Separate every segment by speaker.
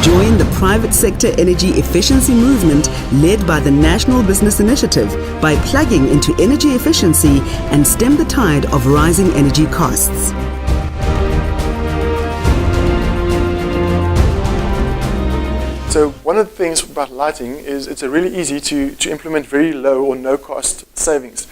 Speaker 1: Join the private sector energy efficiency movement led by the National Business Initiative by plugging into energy efficiency and stem the tide of rising energy costs.
Speaker 2: So one of the things about lighting is it's really easy to implement very low or no cost savings.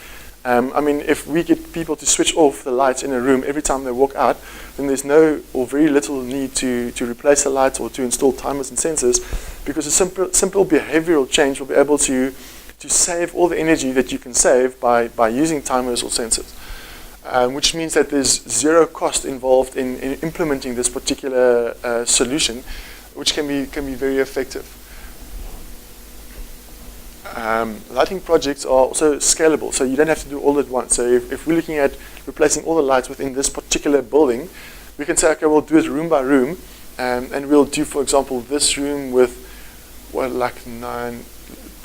Speaker 2: I mean, if we get people to switch off the lights in a room every time they walk out, then there's no or very little need to replace the lights or to install timers and sensors, because a simple behavioral change will be able to save all the energy that you can save by using timers or sensors. Which means that there's zero cost involved in implementing this particular solution, which can be very effective. Lighting projects are also scalable, so you don't have to do all at once. So if we're looking at replacing all the lights within this particular building, we can say, okay, we'll do it room by room, and we'll do, for example, this room with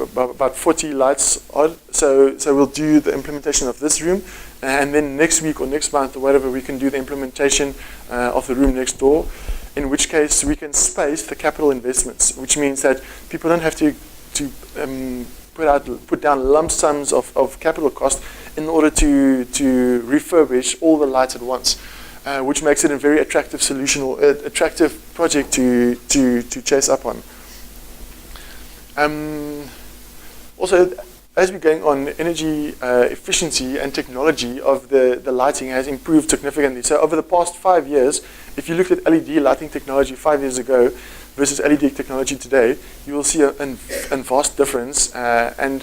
Speaker 2: about 40 lights odd. So we'll do the implementation of this room, and then next week or next month or whatever, we can do the implementation of the room next door, in which case we can space the capital investments, which means that people don't have to put down lump sums of capital cost in order to refurbish all the lights at once, which makes it a very attractive solution or attractive project to chase up on. Also, as we're going on, energy efficiency and technology of the lighting has improved significantly. So over the past 5 years, if you looked at LED lighting technology 5 years ago versus LED technology today, you will see a vast difference. And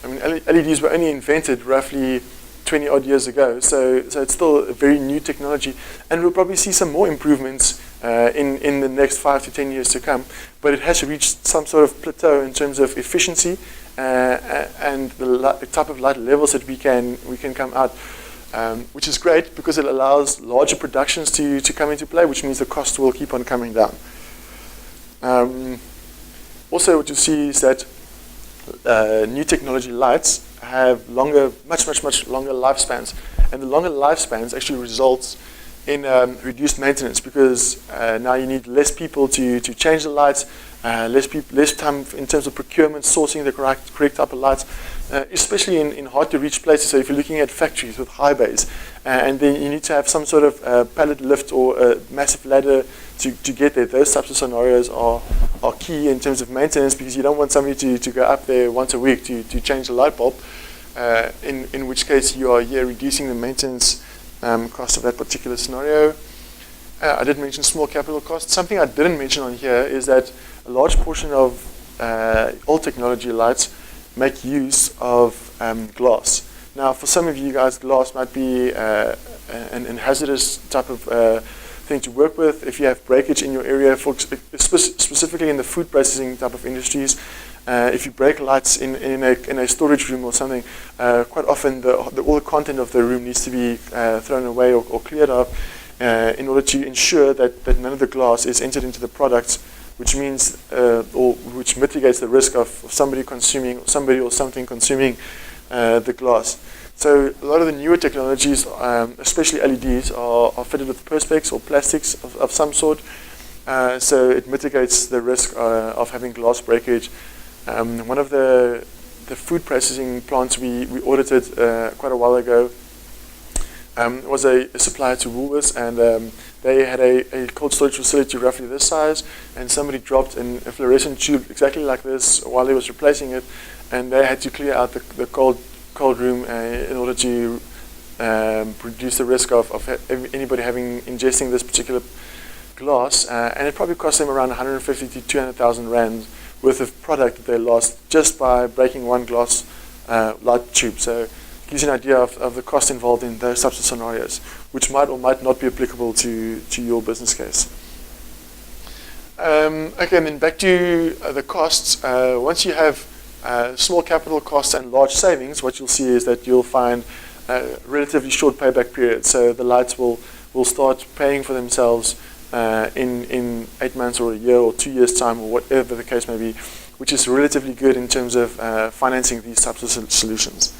Speaker 2: I mean, LEDs were only invented roughly 20 odd years ago, so it's still a very new technology, and we'll probably see some more improvements in the next 5 to 10 years to come. But it has reached some sort of plateau in terms of efficiency and the type of light levels that we can come out, which is great because it allows larger productions to come into play, which means the cost will keep on coming down. Also, what you see is that new technology lights have much longer lifespans, and the longer lifespans actually results in reduced maintenance, because now you need less people to change the lights, less time in terms of procurement, sourcing the correct type of lights, especially in hard to reach places. So if you're looking at factories with high bays, and then you need to have some sort of pallet lift or a massive ladder to get there, those types of scenarios are key in terms of maintenance, because you don't want somebody to go up there once a week to change the light bulb, in which case you are reducing the maintenance cost of that particular scenario. I did mention small capital costs. Something I didn't mention on here is that a large portion of old technology lights make use of glass. Now, for some of you guys, glass might be an hazardous type of thing to work with. If you have breakage in your area, specifically in the food processing type of industries, if you break lights in a storage room or something, quite often all the content of the room needs to be thrown away or cleared up in order to ensure that none of the glass is entered into the products, which means or which mitigates the risk of somebody or something consuming the glass. So a lot of the newer technologies, especially LEDs, are fitted with perspex or plastics of some sort, so it mitigates the risk of having glass breakage. One of the food processing plants we audited quite a while ago was a supplier to Woolworths, and they had a cold storage facility roughly this size, and somebody dropped a fluorescent tube exactly like this while he was replacing it, and they had to clear out the cold room in order to reduce the risk of anybody ingesting this particular glass, and it probably cost them around 150 to 200,000 rand worth of product that they lost just by breaking one glass light tube. So it gives you an idea of the cost involved in those types of scenarios, which might or might not be applicable to your business case. Okay, and then back to the costs. Once you have small capital costs and large savings, what you'll see is that you'll find relatively short payback periods. So the lights will start paying for themselves in 8 months or a year or 2 years' time, or whatever the case may be, which is relatively good in terms of financing these types of solutions.